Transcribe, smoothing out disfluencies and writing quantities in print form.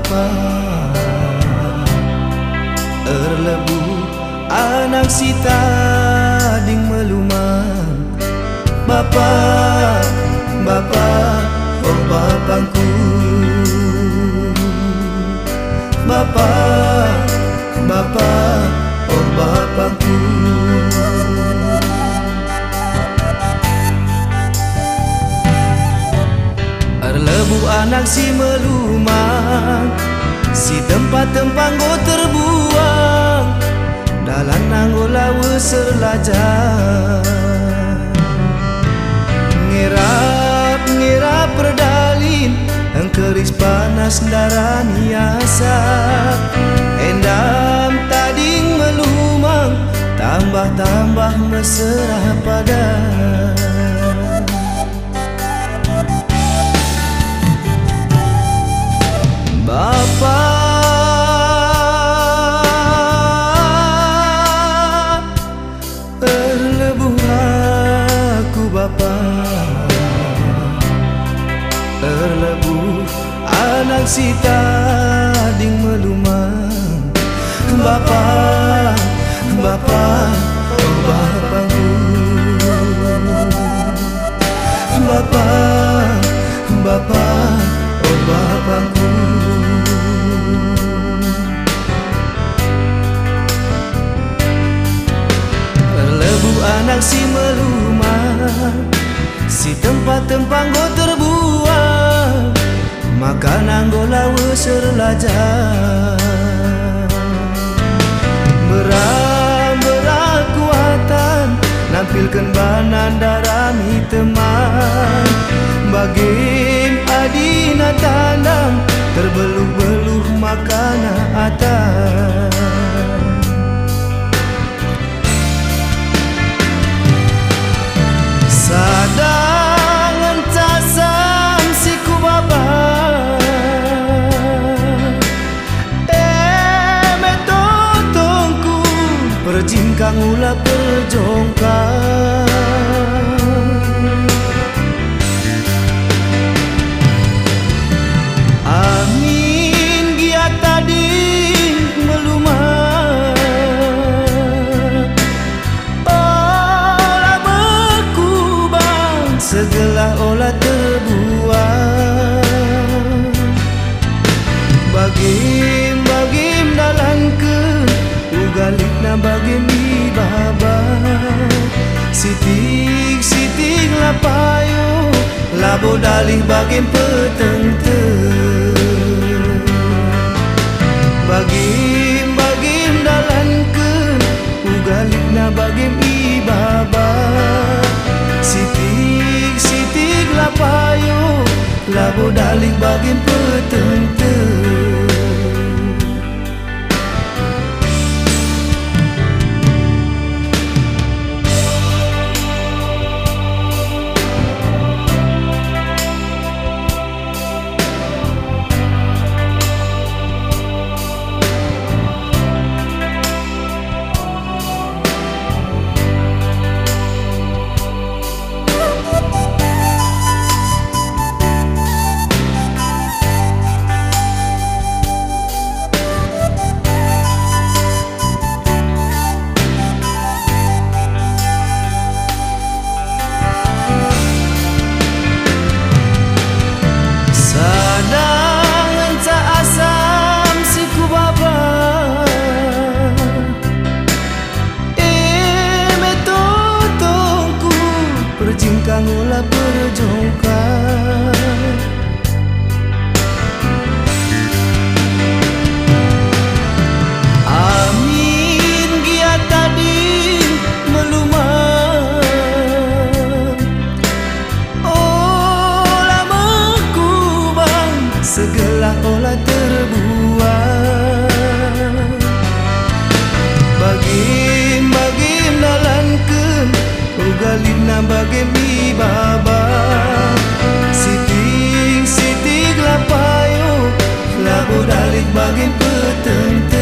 bapa erlebu anak sita ding melumang bapa bapa oh bapangku bapa bapa oh bapangku erlebu anak si melumang si tempat-tempat go terbuang dalam nanggola serlajar ngirap perdalin engkeris panas darani asap endam tading melumang tambah-tambah mesra pada bapa erlebu aku bapa erlebu anak sita ding melumang bapa bapa oh bapangku bapa bapa oh bapangku erlebu anak si melumang si tempat-tempat go terbuang makanan go lawa serlajar kuatan nampilkan banan darami teman bagim adina tanam terbeluh-beluh makanan atas sadangan tasam siku bapa metotongku perjingkang ula perjongkang amin giat tadi melumah olah berkubang segala olah terbuang bagim dalam ke ugalik na bagim ibaba sitik lapayo labo dalih bagim petente bagim dalam ke ugalik na bagim ibaba sitik lapayo labo dalih bagim petente Kangulah perjongkang amin giat tadi melumah olah mekubang segala olah terbuang bagim dalankeun ugalina bagim ibaba sitik lapayo labu dalik bagim petente